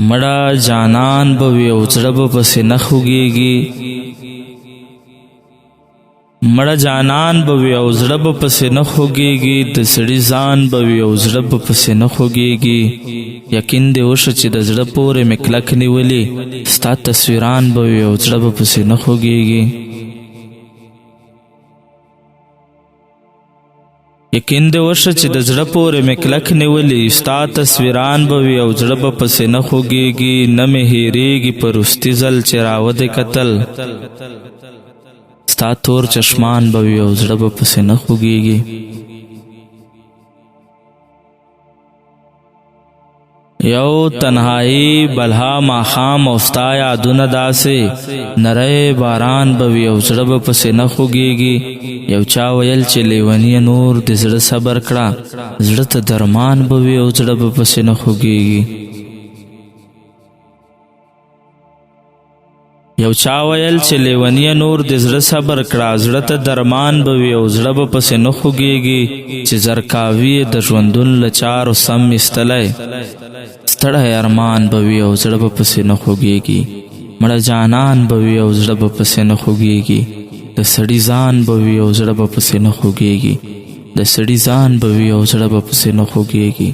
مړه جانان به وي او زړه به پسې نه خوږېږي، مړه جانان به وي او زړه به پسې نه خوږېږي، د سړي ځان به وي او زړه به پسې نه خوږېږي. یقین دې وشه چې د زړه پورې مې کلک نیولې، ستا تصویران به وي او زړه به پسې نه خوږېږي. یقین دې وشه چې د زړه پورې مې کلک نیولې، ستا تصویران به وي او زړه به پسې نه خوږېږي. نه مې هېرېږي په وروستي ځل چې راودې کتل، ستا تور چشمان به وي او زړه به پسې نه خوږېږي. یو تنهایی بلها ماښام او ستا یادونه داسې نری باران به وي او زړه به پسې نه خوږېږي. یو چا ویل چې لیونیه نور د زړه صبر کړه، زړه ته درمان به وي او زړه به پسې نه خوږېږي. یو چا ویل چې لیونیه نور د زړه صبر کړه، زړه ته درمان به وي او زړه به پسې نه خوږېږي. چې زرکاوي د ژوندون له چارو سم ایستلی، ستړی ارمان به وي او زړه به پسې نه خوږېږي. مړه جانان به وي او زړه به پسې نه خوږېږي، د سړي ځان به وي او زړه به پسې نه خوږېږي، د سړي ځان به وي او زړه به پسې نه خوږېږي.